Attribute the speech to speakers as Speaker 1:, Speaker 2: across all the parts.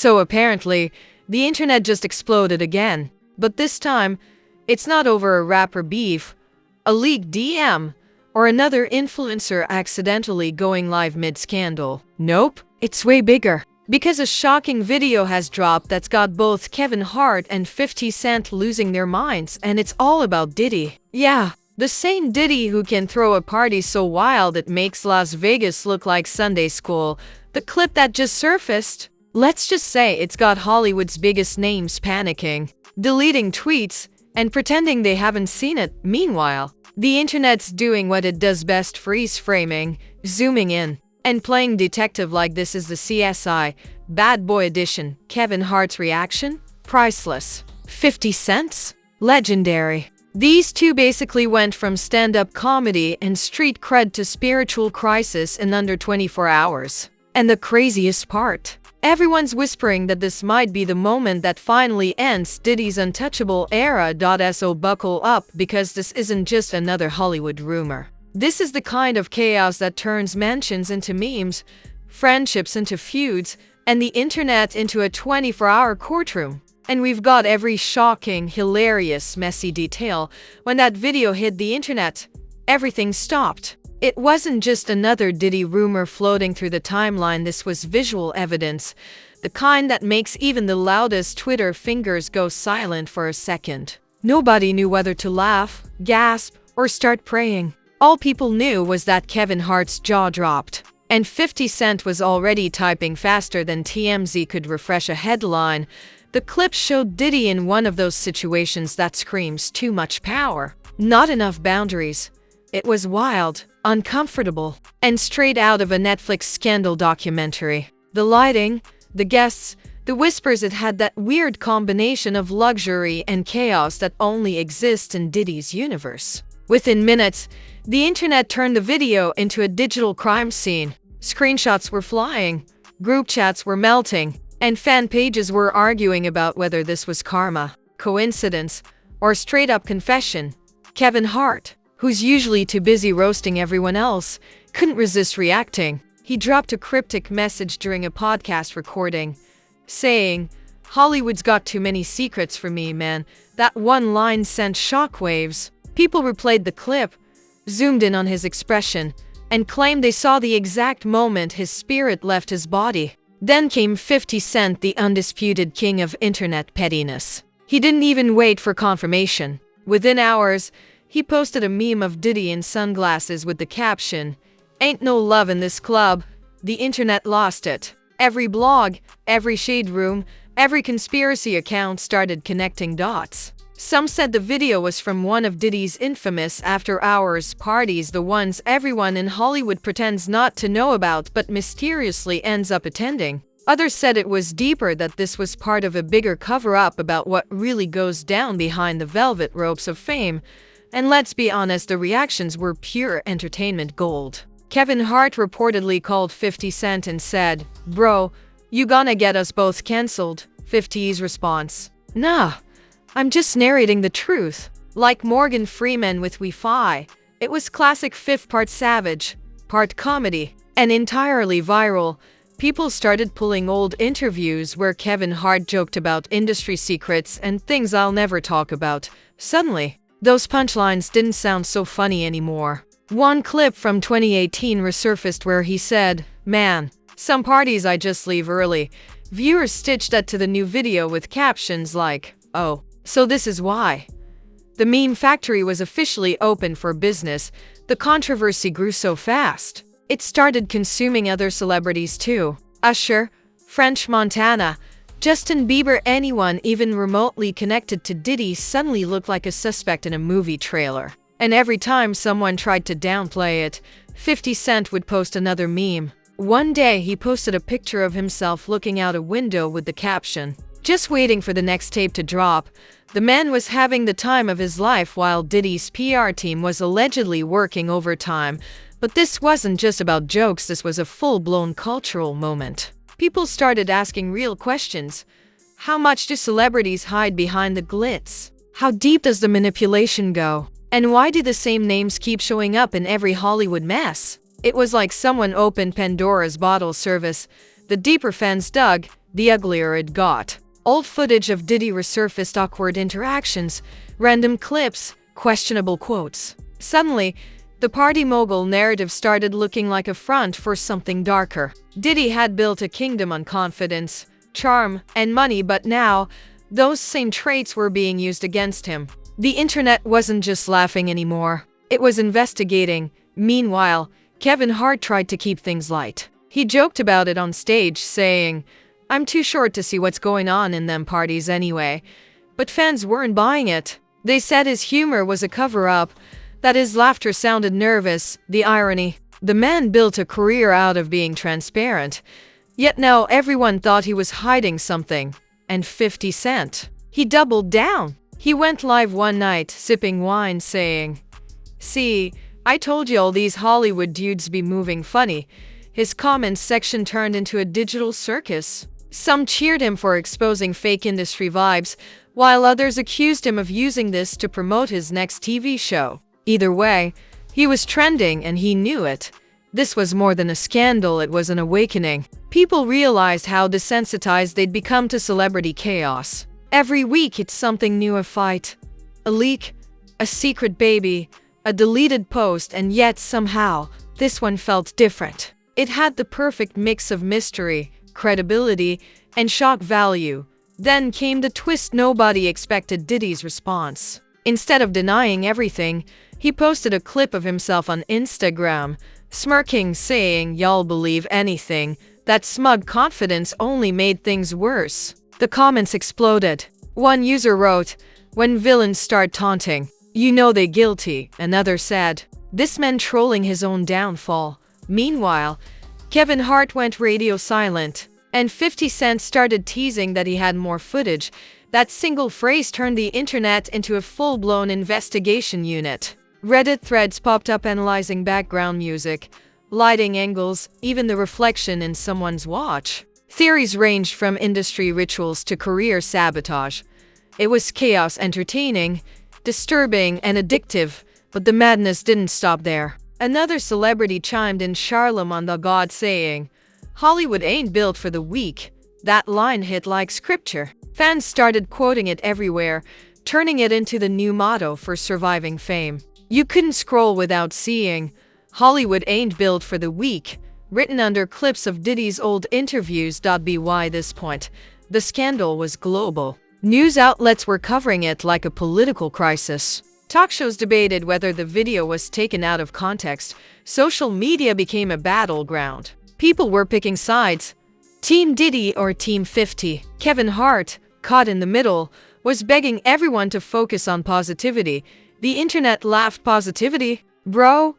Speaker 1: So apparently, the internet just exploded again. But this time, it's not over a rapper beef, a leaked DM, or another influencer accidentally going live mid-scandal. Nope, it's way bigger. Because a shocking video has dropped that's got both Kevin Hart and 50 Cent losing their minds, and it's all about Diddy. Yeah, the same Diddy who can throw a party so wild it makes Las Vegas look like Sunday school. The clip that just surfaced, let's just say it's got Hollywood's biggest names panicking, deleting tweets, and pretending they haven't seen it. Meanwhile, the internet's doing what it does best: freeze framing, zooming in, and playing detective like this is the CSI Bad Boy Edition. Kevin Hart's reaction? Priceless. 50 cents? Legendary. These two basically went from stand-up comedy and street cred to spiritual crisis in under 24 hours. And the craziest part? Everyone's whispering that this might be the moment that finally ends Diddy's untouchable era. So buckle up, because this isn't just another Hollywood rumor. This is the kind of chaos that turns mansions into memes, friendships into feuds, and the internet into a 24-hour courtroom. And we've got every shocking, hilarious, messy detail. When that video hit the internet, everything stopped. It wasn't just another Diddy rumor floating through the timeline. This was visual evidence, the kind that makes even the loudest Twitter fingers go silent for a second. Nobody knew whether to laugh, gasp, or start praying. All people knew was that Kevin Hart's jaw dropped, and 50 Cent was already typing faster than TMZ could refresh a headline. The clip showed Diddy in one of those situations that screams too much power, not enough boundaries. It was wild, uncomfortable, and straight out of a Netflix scandal documentary. The lighting, the guests, the whispers, it had that weird combination of luxury and chaos that only exists in Diddy's universe. Within minutes, the internet turned the video into a digital crime scene. Screenshots were flying, group chats were melting, and fan pages were arguing about whether this was karma, coincidence, or straight-up confession. Kevin Hart, who's usually too busy roasting everyone else, couldn't resist reacting. He dropped a cryptic message during a podcast recording, saying, "Hollywood's got too many secrets for me, man." That one line sent shockwaves. People replayed the clip, zoomed in on his expression, and claimed they saw the exact moment his spirit left his body. Then came 50 Cent, the undisputed king of internet pettiness. He didn't even wait for confirmation. Within hours, he posted a meme of Diddy in sunglasses with the caption, "Ain't no love in this club." The internet lost it. Every blog, every shade room, every conspiracy account started connecting dots. Some said the video was from one of Diddy's infamous after-hours parties, the ones everyone in Hollywood pretends not to know about but mysteriously ends up attending. Others said it was deeper, that this was part of a bigger cover-up about what really goes down behind the velvet ropes of fame. And let's be honest, the reactions were pure entertainment gold. Kevin Hart reportedly called 50 Cent and said, "Bro, you gonna get us both cancelled?" 50's response, "Nah, I'm just narrating the truth." Like Morgan Freeman with Wi-Fi, it was classic fifth, part savage, part comedy, and entirely viral. People started pulling old interviews where Kevin Hart joked about industry secrets and things I'll never talk about. Suddenly, those punchlines didn't sound so funny anymore. One clip from 2018 resurfaced where he said, "Man, some parties I just leave early." Viewers stitched that to the new video with captions like, "Oh, so this is why." The meme factory was officially open for business. The controversy grew so fast, it started consuming other celebrities too. Usher, French Montana, Justin Bieber, anyone even remotely connected to Diddy suddenly looked like a suspect in a movie trailer. And every time someone tried to downplay it, 50 Cent would post another meme. One day he posted a picture of himself looking out a window with the caption, "Just waiting for the next tape to drop." The man was having the time of his life while Diddy's PR team was allegedly working overtime. But this wasn't just about jokes, this was a full-blown cultural moment. People started asking real questions. How much do celebrities hide behind the glitz? How deep does the manipulation go? And why do the same names keep showing up in every Hollywood mess? It was like someone opened Pandora's bottle service. The deeper fans dug, the uglier it got. Old footage of Diddy resurfaced, awkward interactions, random clips, questionable quotes. Suddenly, the party mogul narrative started looking like a front for something darker. Diddy had built a kingdom on confidence, charm, and money, but now, those same traits were being used against him. The internet wasn't just laughing anymore. It was investigating. Meanwhile, Kevin Hart tried to keep things light. He joked about it on stage, saying, "I'm too short to see what's going on in them parties anyway." But fans weren't buying it. They said his humor was a cover-up, that his laughter sounded nervous, the irony. The man built a career out of being transparent, yet now everyone thought he was hiding something. And 50 Cent. He doubled down. He went live one night, sipping wine, saying, "See, I told you all these Hollywood dudes be moving funny." His comments section turned into a digital circus. Some cheered him for exposing fake industry vibes, while others accused him of using this to promote his next TV show. Either way, he was trending and he knew it. This was more than a scandal, it was an awakening. People realized how desensitized they'd become to celebrity chaos. Every week it's something new, a fight, a leak, a secret baby, a deleted post, and yet somehow, this one felt different. It had the perfect mix of mystery, credibility, and shock value. Then came the twist. Nobody expected Diddy's response. Instead of denying everything, he posted a clip of himself on Instagram, smirking, saying, "Y'all believe anything." That smug confidence only made things worse. The comments exploded. One user wrote, "When villains start taunting, you know they guilty." Another said, "This man trolling his own downfall." Meanwhile, Kevin Hart went radio silent, and 50 Cent started teasing that he had more footage. That single phrase turned the internet into a full-blown investigation unit. Reddit threads popped up analyzing background music, lighting angles, even the reflection in someone's watch. Theories ranged from industry rituals to career sabotage. It was chaos, entertaining, disturbing, and addictive, but the madness didn't stop there. Another celebrity chimed in, Charlemagne the God, saying, "Hollywood ain't built for the weak." That line hit like scripture. Fans started quoting it everywhere, turning it into the new motto for surviving fame. You couldn't scroll without seeing, "Hollywood ain't built for the weak," written under clips of Diddy's old interviews. By this point, the scandal was global. News outlets were covering it like a political crisis. Talk shows debated whether the video was taken out of context. Social media became a battleground. People were picking sides. Team Diddy or Team 50. Kevin Hart, caught in the middle, was begging everyone to focus on positivity. The internet laughed. Positivity? Bro,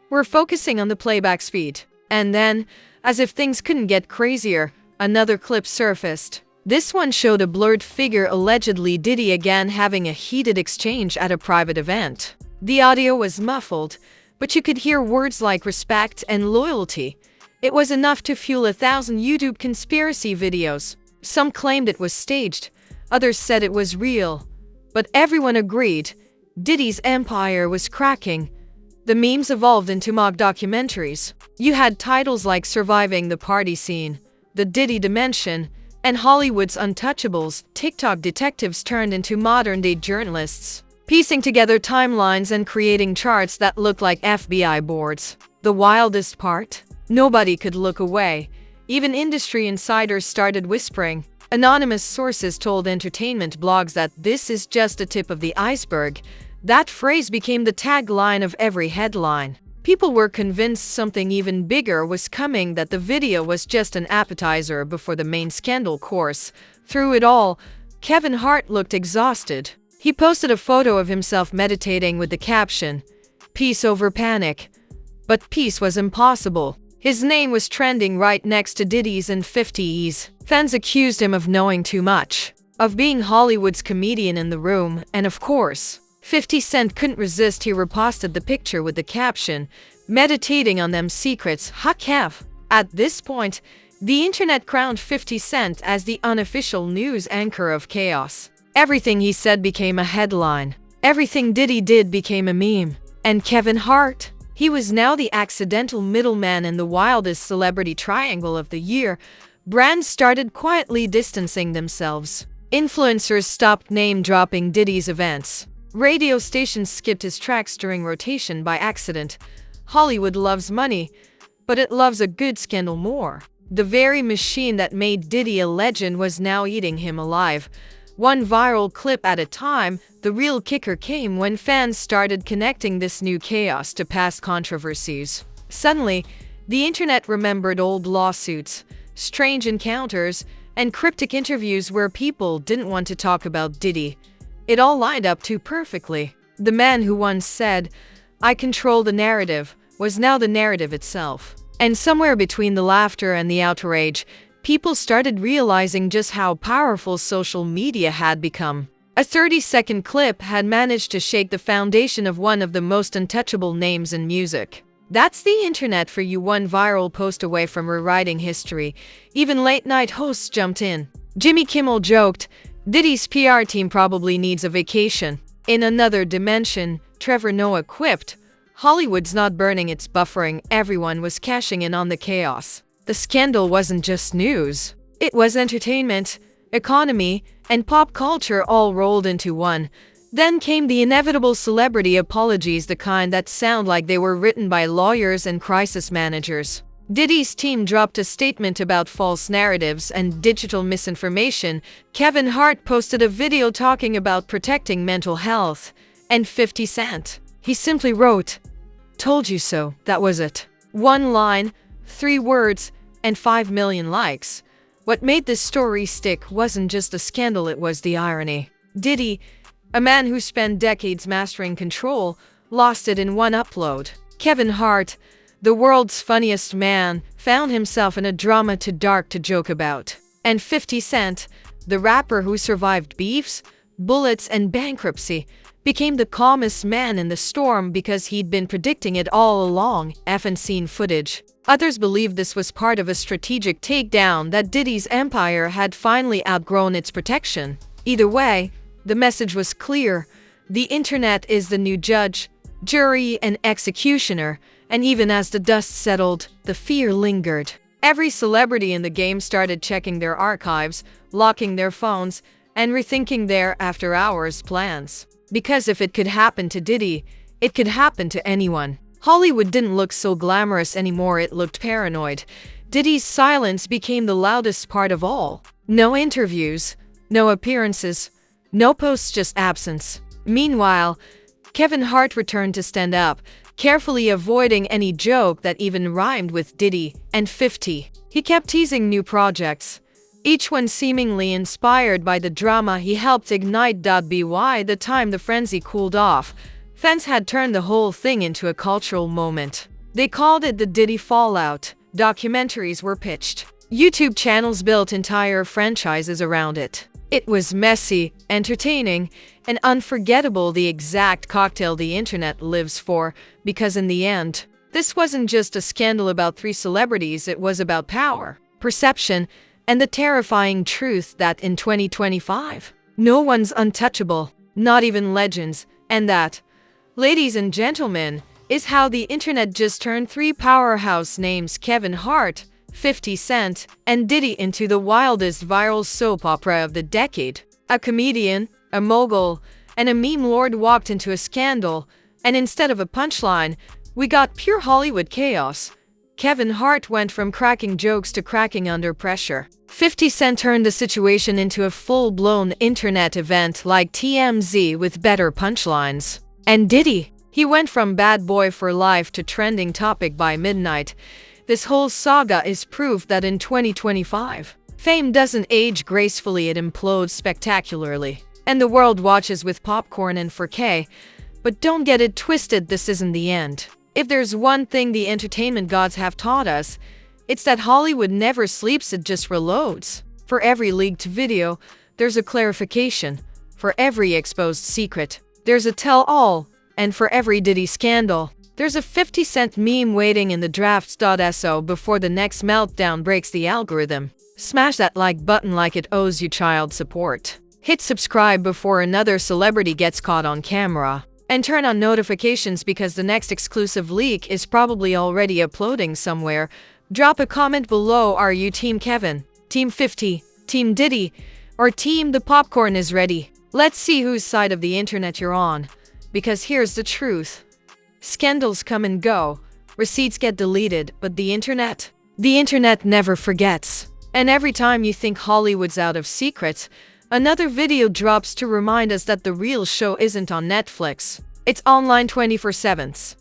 Speaker 1: we're focusing on the playback speed. And then, as if things couldn't get crazier, another clip surfaced. This one showed a blurred figure, allegedly Diddy again, having a heated exchange at a private event. The audio was muffled, but you could hear words like respect and loyalty. It was enough to fuel 1,000 YouTube conspiracy videos. Some claimed it was staged, others said it was real. But everyone agreed, Diddy's empire was cracking. The memes evolved into mock documentaries. You had titles like Surviving the Party Scene, The Diddy Dimension, and Hollywood's Untouchables. TikTok detectives turned into modern-day journalists, piecing together timelines and creating charts that looked like FBI boards. The wildest part? Nobody could look away. Even industry insiders started whispering. Anonymous sources told entertainment blogs that this is just a tip of the iceberg. That phrase became the tagline of every headline. People were convinced something even bigger was coming, that the video was just an appetizer before the main scandal course. Through it all, Kevin Hart looked exhausted. He posted a photo of himself meditating with the caption, "Peace over panic." But peace was impossible. His name was trending right next to Diddy's and 50's. Fans accused him of knowing too much, of being Hollywood's comedian in the room, and of course, 50 Cent couldn't resist. He reposted the picture with the caption, "Meditating on them secrets, huh Kev?" At this point, the internet crowned 50 Cent as the unofficial news anchor of chaos. Everything he said became a headline. Everything Diddy did became a meme. And Kevin Hart? He was now the accidental middleman in the wildest celebrity triangle of the year. Brands started quietly distancing themselves. Influencers stopped name-dropping Diddy's events. Radio stations skipped his tracks during rotation by accident. Hollywood loves money, but it loves a good scandal more. The very machine that made Diddy a legend was now eating him alive. One viral clip at a time, the real kicker came when fans started connecting this new chaos to past controversies. Suddenly, the internet remembered old lawsuits, strange encounters, and cryptic interviews where people didn't want to talk about Diddy. It all lined up too perfectly. The man who once said, "I control the narrative," was now the narrative itself. And somewhere between the laughter and the outrage, people started realizing just how powerful social media had become. A 30-second clip had managed to shake the foundation of one of the most untouchable names in music. That's the internet for you, one viral post away from rewriting history. Even late-night hosts jumped in. Jimmy Kimmel joked, "Diddy's PR team probably needs a vacation." In another dimension, Trevor Noah quipped, "Hollywood's not burning, it's buffering." Everyone was cashing in on the chaos. The scandal wasn't just news. It was entertainment, economy, and pop culture all rolled into one. Then came the inevitable celebrity apologies, the kind that sound like they were written by lawyers and crisis managers. Diddy's team dropped a statement about false narratives and digital misinformation. Kevin Hart posted a video talking about protecting mental health. And 50 Cent, he simply wrote, "Told you so." That was it. One line, 3 words, and 5 million likes. What made this story stick wasn't just the scandal, it was the irony. Diddy, a man who spent decades mastering control, lost it in one upload. Kevin Hart, the world's funniest man, found himself in a drama too dark to joke about. And 50 Cent, the rapper who survived beefs, bullets, and bankruptcy, became the calmest man in the storm because he'd been predicting it all along. Effing seen footage. Others believed this was part of a strategic takedown, that Diddy's empire had finally outgrown its protection. Either way, the message was clear. The internet is the new judge, jury, and executioner, and even as the dust settled, the fear lingered. Every celebrity in the game started checking their archives, locking their phones, and rethinking their after-hours plans. Because if it could happen to Diddy, it could happen to anyone. Hollywood didn't look so glamorous anymore, it looked paranoid. Diddy's silence became the loudest part of all. No interviews, no appearances, no posts, just absence. Meanwhile, Kevin Hart returned to stand up, carefully avoiding any joke that even rhymed with Diddy and 50. He kept teasing new projects, each one seemingly inspired by the drama he helped ignite. By the time the frenzy cooled off, fans had turned the whole thing into a cultural moment. They called it the Diddy Fallout. Documentaries were pitched. YouTube channels built entire franchises around it. It was messy, entertaining, and unforgettable, the exact cocktail the internet lives for, because in the end, this wasn't just a scandal about 3 celebrities, it was about power, perception, and the terrifying truth that in 2025, no one's untouchable, not even legends. And that, ladies and gentlemen, is how the internet just turned 3 powerhouse names, Kevin Hart, 50 Cent, and Diddy, into the wildest viral soap opera of the decade. A comedian, a mogul, and a meme lord walked into a scandal, and instead of a punchline, we got pure Hollywood chaos. Kevin Hart went from cracking jokes to cracking under pressure. 50 Cent turned the situation into a full-blown internet event like TMZ with better punchlines. And Diddy, he went from bad boy for life to trending topic by midnight. This whole saga is proof that in 2025, fame doesn't age gracefully, it implodes spectacularly. And the world watches with popcorn and 4K. But don't get it twisted, this isn't the end. If there's one thing the entertainment gods have taught us, it's that Hollywood never sleeps, it just reloads. For every leaked video, there's a clarification. For every exposed secret, there's a tell-all. And for every Diddy scandal, there's a 50 Cent meme waiting in the drafts.so before the next meltdown breaks the algorithm. Smash that like button like it owes you child support. Hit subscribe before another celebrity gets caught on camera. And turn on notifications because the next exclusive leak is probably already uploading somewhere. Drop a comment below. Are you Team Kevin Team 50, Team Diddy, or Team the popcorn is ready. Let's see whose side of the internet you're on. Because here's the truth. Scandals come and go, receipts get deleted, but the internet never forgets. And every time you think Hollywood's out of secrets, another video drops to remind us that the real show isn't on Netflix. It's online 24/7.